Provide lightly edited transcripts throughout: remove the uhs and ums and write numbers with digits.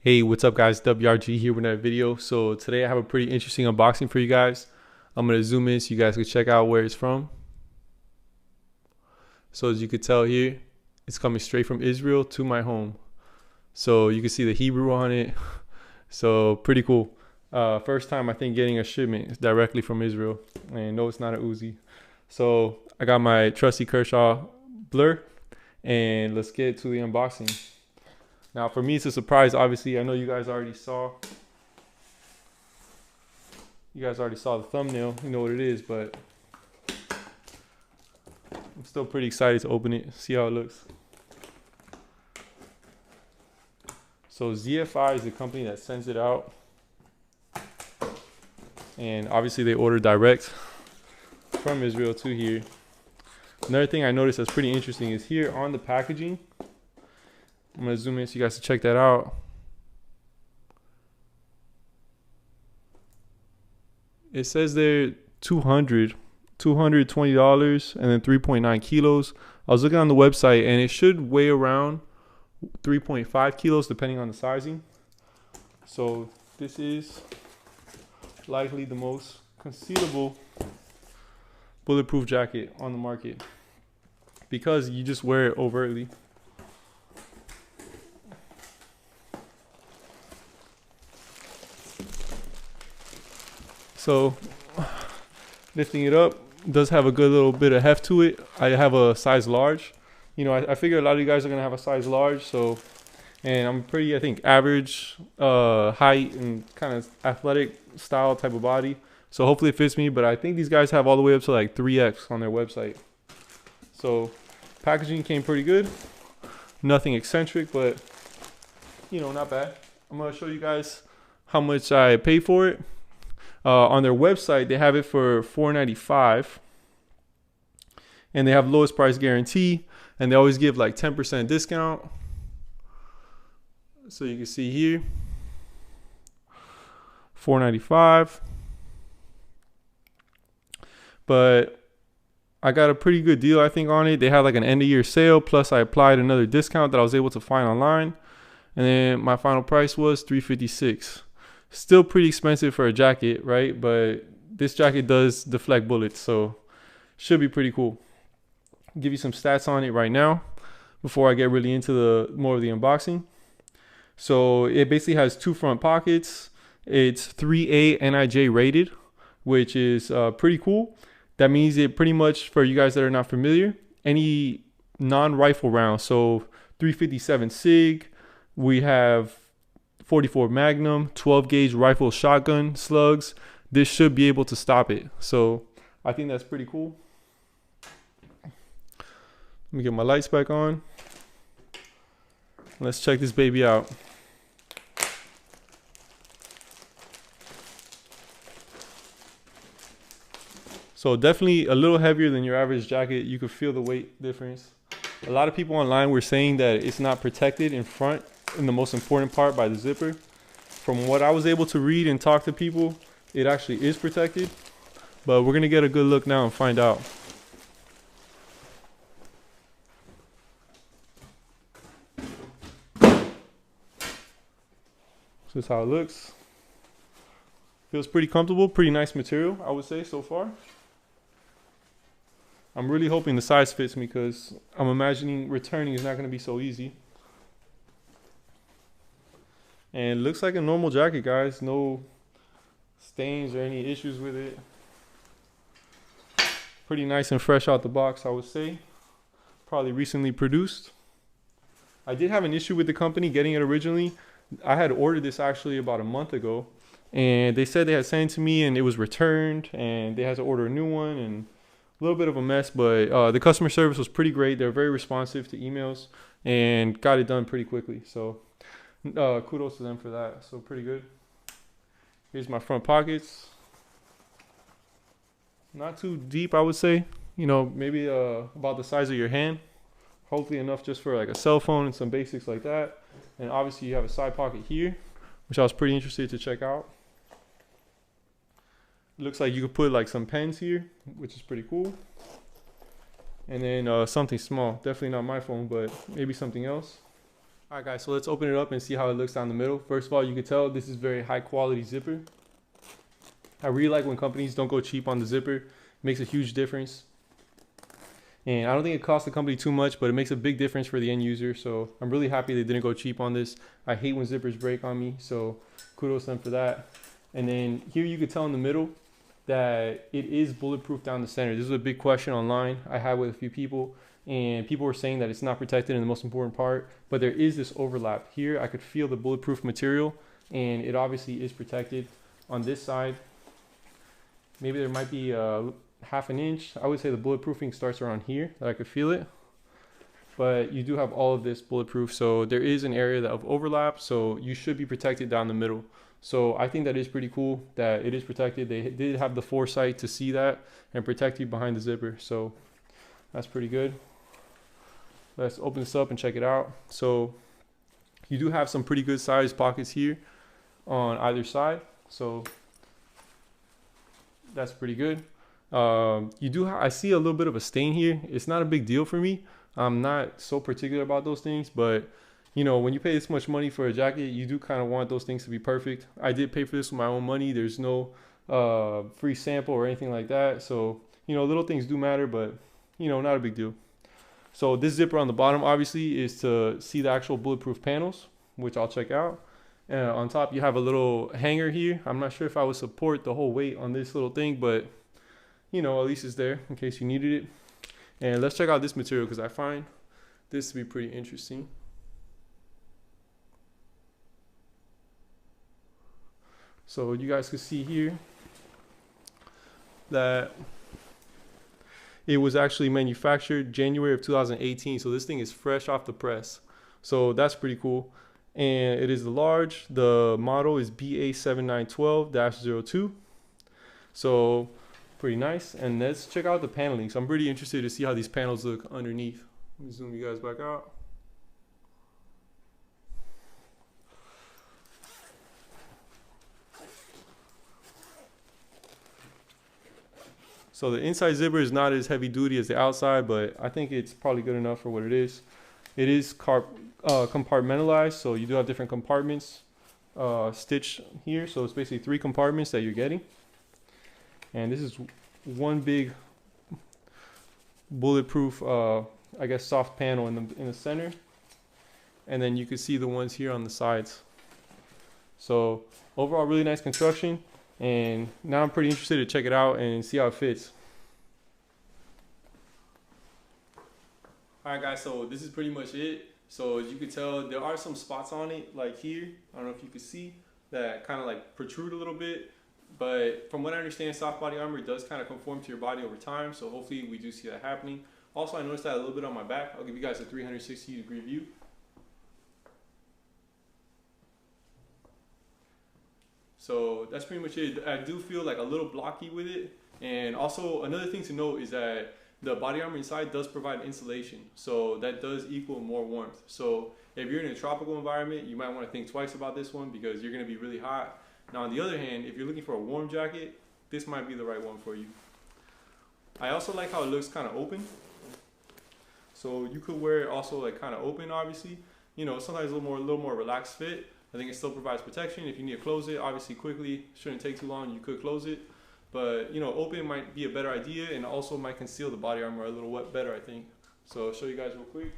Hey, what's up guys? WRG here with another video. So today I have a pretty interesting unboxing for you guys. I'm going to zoom in so you guys can check out where it's from. So as you can tell here, it's coming straight from Israel to my home. So you can see the Hebrew on it. So pretty cool. First time I think getting a shipment directly from Israel. And no, it's not an Uzi. So I got my trusty Kershaw blur and let's get to the unboxing. Now, for me, it's a surprise. Obviously, I know you guys already saw. You guys already saw the thumbnail. You know what it is, but I'm still pretty excited to open it, see how it looks. So ZFI is the company that sends it out, and obviously they order direct from Israel to here. Another thing I noticed that's pretty interesting is here on the packaging. I'm going to zoom in so you guys can check that out. It says there $220 and then 3.9 kilos. I was looking on the website and it should weigh around 3.5 kilos depending on the sizing. So this is likely the most concealable bulletproof jacket on the market because you just wear it overtly. So lifting it up does have a good little bit of heft to it. I have a size large. You know, I figure a lot of you guys are gonna have a size large. So, and I'm pretty, I think, average height and kind of athletic style type of body. So hopefully it fits me. But I think these guys have all the way up to like 3X on their website. So packaging came pretty good. Nothing eccentric, but you know, not bad. I'm gonna show you guys how much I paid for it. On their website, they have it for $4.95, and they have lowest price guarantee, and they always give like 10% discount. So you can see here, $4.95. But I got a pretty good deal, I think, on it. They had like an end of year sale, plus I applied another discount that I was able to find online, and then my final price was $356. Still pretty expensive for a jacket, right? But this jacket does deflect bullets, so should be pretty cool. I'll give you some stats on it right now before I get really into the more of the unboxing. So it basically has two front pockets. It's 3A NIJ rated, which is pretty cool. That means it pretty much, for you guys that are not familiar, any non-rifle round. So 357 SIG, we have 44 Magnum, 12 gauge rifle shotgun slugs. This should be able to stop it. So I think that's pretty cool. Let me get my lights back on. Let's check this baby out. So definitely a little heavier than your average jacket. You could feel the weight difference. A lot of people online were saying that it's not protected in front, in the most important part, by the zipper. From what I was able to read and talk to people, it actually is protected, but we're gonna get a good look now and find out. So this is how it looks. Feels pretty comfortable, pretty nice material, I would say, so far. I'm really hoping the size fits me because I'm imagining returning is not going to be so easy. And it looks like a normal jacket, guys. No stains or any issues with it. Pretty nice and fresh out the box, I would say. Probably recently produced. I did have an issue with the company getting it originally. I had ordered this actually about a month ago, and they said they had sent it to me and it was returned and they had to order a new one, and a little bit of a mess, but the customer service was pretty great. They're very responsive to emails and got it done pretty quickly. So kudos to them for that. So pretty good. Here's my front pockets. Not too deep, I would say. You know, maybe about the size of your hand. Hopefully enough just for like a cell phone and some basics like that. And obviously you have a side pocket here, which I was pretty interested to check out. Looks like you could put like some pens here, which is pretty cool. And then something small, definitely not my phone, but maybe something else. All right, guys, so let's open it up and see how it looks down the middle. First of all, you can tell this is very high quality zipper. I really like when companies don't go cheap on the zipper. It makes a huge difference. And I don't think it costs the company too much, but it makes a big difference for the end user. So I'm really happy they didn't go cheap on this. I hate when zippers break on me, so kudos to them for that. And then here you could tell in the middle that it is bulletproof down the center. This is a big question online I had with a few people, and people were saying that it's not protected in the most important part, but there is this overlap. Here I could feel the bulletproof material, and it obviously is protected. On this side, maybe there might be half an inch. I would say the bulletproofing starts around here that I could feel it, but you do have all of this bulletproof, so there is an area of overlap, so you should be protected down the middle. So I think that is pretty cool that it is protected. They did have the foresight to see that and protect you behind the zipper, so that's pretty good. Let's open this up and check it out. So you do have some pretty good sized pockets here on either side, so that's pretty good. I see a little bit of a stain here. It's not a big deal for me. I'm not so particular about those things, but you know, when you pay this much money for a jacket, you do kind of want those things to be perfect. I did pay for this with my own money. There's no free sample or anything like that. So, you know, little things do matter, but you know, not a big deal. So this zipper on the bottom obviously is to see the actual bulletproof panels, which I'll check out. On top, you have a little hanger here. I'm not sure if I would support the whole weight on this little thing, but you know, at least it's there in case you needed it. And let's check out this material because I find this to be pretty interesting. So you guys can see here that it was actually manufactured January of 2018. So this thing is fresh off the press. So that's pretty cool. And it is the large. The model is BA7912-02. So pretty nice. And let's check out the paneling. So I'm pretty interested to see how these panels look underneath. Let me zoom you guys back out. So the inside zipper is not as heavy duty as the outside, but I think it's probably good enough for what it is. It is compartmentalized, so you do have different compartments stitched here. So it's basically 3 compartments that you're getting. And this is one big bulletproof, I guess, soft panel in the center. And then you can see the ones here on the sides. So overall, really nice construction. And now I'm pretty interested to check it out and see how it fits. All right, guys, so this is pretty much it. So as you can tell, there are some spots on it, like here. I don't know if you can see, that kind of like protrude a little bit. But from what I understand, soft body armor does kind of conform to your body over time. So hopefully we do see that happening. Also, I noticed that a little bit on my back. I'll give you guys a 360-degree view. So that's pretty much it. I do feel like a little blocky with it. And also another thing to note is that the body armor inside does provide insulation. So that does equal more warmth. So if you're in a tropical environment, you might want to think twice about this one because you're going to be really hot. Now on the other hand, if you're looking for a warm jacket, this might be the right one for you. I also like how it looks kind of open. So you could wear it also like kind of open, obviously. You know, sometimes a little more relaxed fit. I think it still provides protection. If you need to close it, obviously quickly, shouldn't take too long, you could close it. But, you know, open might be a better idea and also might conceal the body armor a little better, I think. So I'll show you guys real quick.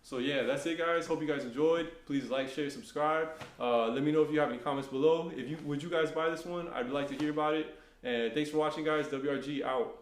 So yeah, that's it, guys. Hope you guys enjoyed. Please like, share, subscribe. Let me know if you have any comments below. Would you guys buy this one? I'd like to hear about it. And thanks for watching, guys. WRG out.